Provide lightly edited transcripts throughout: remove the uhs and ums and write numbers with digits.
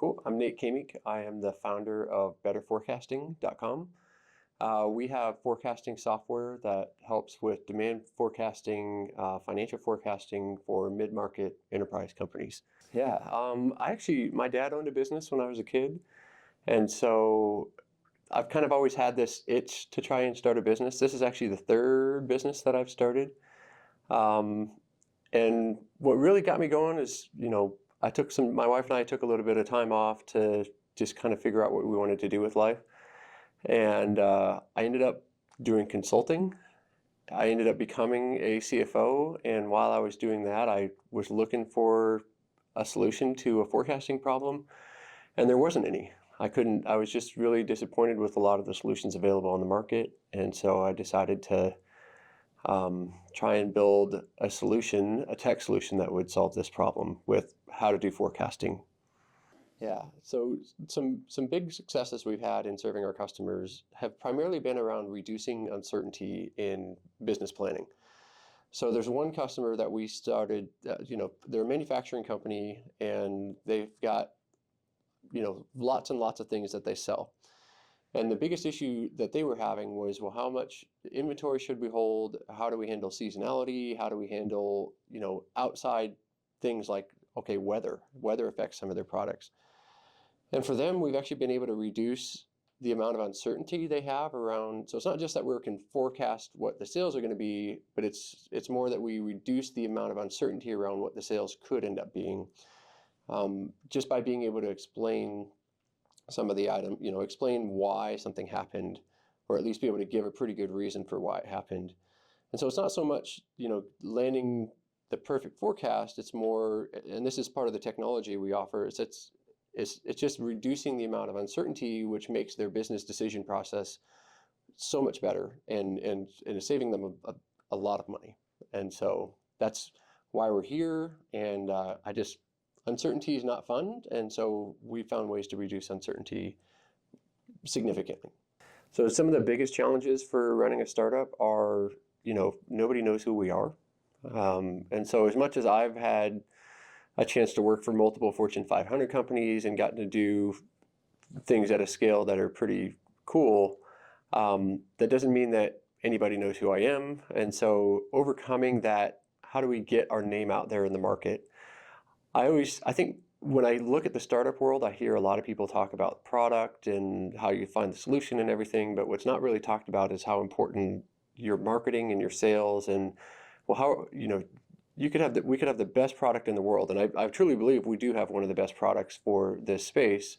Cool. I'm Nate Kaemingk. I am the founder of betterforecasting.com. We have forecasting software that helps with demand forecasting, financial forecasting for mid-market enterprise companies. Yeah, my dad owned a business when I was a kid, and so I've kind of always had this itch to try and start a business. This is actually the third business that I've started. Um, and what really got me going is, my wife and I took a little bit of time off to just kind of figure out what we wanted to do with life. And I ended up doing consulting. I ended up becoming a CFO. And while I was doing that, I was looking for a solution to a forecasting problem. And there wasn't any. I was just really disappointed with a lot of the solutions available on the market. And so I decided to try and build a solution, a tech solution that would solve this problem with how to do forecasting. Yeah, so some big successes we've had in serving our customers have primarily been around reducing uncertainty in business planning. So there's one customer that we started, they're a manufacturing company and they've got, lots and lots of things that they sell. And the biggest issue that they were having was, well, how much inventory should we hold? How do we handle seasonality? How do we handle, outside things like, okay, weather affects some of their products. And for them, we've actually been able to reduce the amount of uncertainty they have around. So it's not just that we can forecast what the sales are going to be, but it's more that we reduce the amount of uncertainty around what the sales could end up being, just by being able to explain some of the item, explain why something happened, or at least be able to give a pretty good reason for why it happened. And so it's not so much, landing the perfect forecast. It's more, and this is part of the technology we offer, it's just reducing the amount of uncertainty, which makes their business decision process so much better and is saving them a lot of money. And so that's why we're here. And uncertainty is not fun. And so we found ways to reduce uncertainty significantly. So some of the biggest challenges for running a startup are, nobody knows who we are. And so as much as I've had a chance to work for multiple Fortune 500 companies and gotten to do things at a scale that are pretty cool, that doesn't mean that anybody knows who I am. And so overcoming that, how do we get our name out there in the market? I think when I look at the startup world, I hear a lot of people talk about product and how you find the solution and everything, but what's not really talked about is how important your marketing and your sales and, well, how, we could have the best product in the world. And I truly believe we do have one of the best products for this space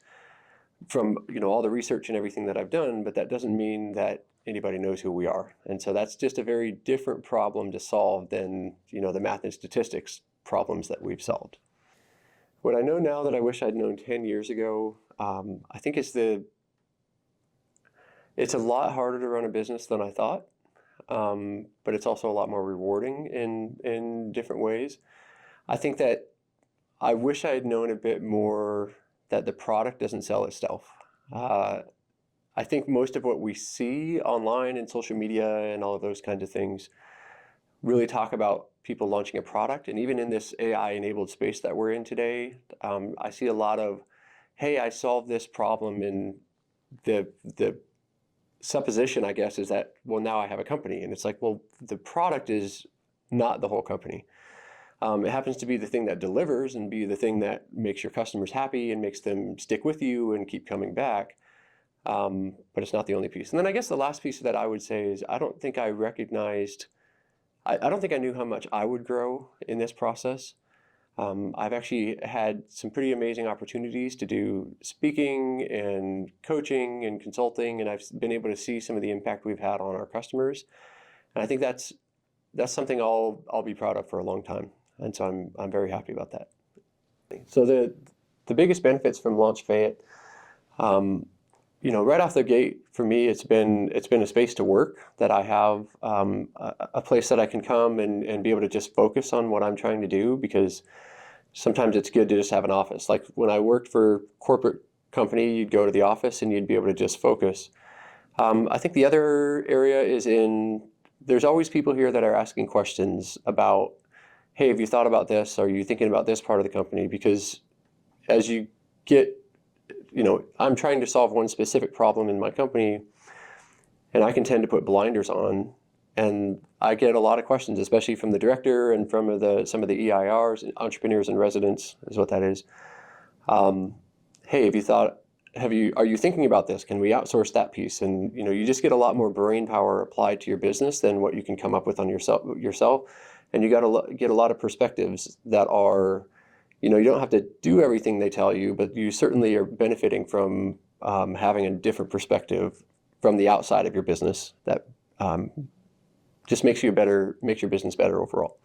from, all the research and everything that I've done, but that doesn't mean that anybody knows who we are. And so that's just a very different problem to solve than, the math and statistics problems that we've solved. What I know now that I wish I'd known 10 years ago, I think it's a lot harder to run a business than I thought, but it's also a lot more rewarding in different ways. I think that I wish I had known a bit more that the product doesn't sell itself. I think most of what we see online and social media and all of those kinds of things really talk about people launching a product. And even in this AI-enabled space that we're in today, I see a lot of, hey, I solved this problem, and the supposition, I guess, is that, well, now I have a company. And it's like, well, the product is not the whole company. It happens to be the thing that delivers and be the thing that makes your customers happy and makes them stick with you and keep coming back. But it's not the only piece. And then I guess the last piece that I would say is I don't think I knew how much I would grow in this process. I've actually had some pretty amazing opportunities to do speaking and coaching and consulting, and I've been able to see some of the impact we've had on our customers. And I think that's something I'll be proud of for a long time. And so I'm very happy about that. So the biggest benefits from Launch Fayette, right off the gate, for me, it's been a space to work, that I have a place that I can come and be able to just focus on what I'm trying to do, because sometimes it's good to just have an office. Like when I worked for corporate company, you'd go to the office and you'd be able to just focus. I think the other area is there's always people here that are asking questions about, hey, have you thought about this? Are you thinking about this part of the company? Because as you get I'm trying to solve one specific problem in my company, and I can tend to put blinders on, and I get a lot of questions, especially from the director and from some of the EIRs, entrepreneurs in residence is what that is. Hey, are you thinking about this? Can we outsource that piece? And you just get a lot more brain power applied to your business than what you can come up with on yourself. And you got to get a lot of perspectives that are, you don't have to do everything they tell you, but you certainly are benefiting from having a different perspective from the outside of your business that just makes your business better overall.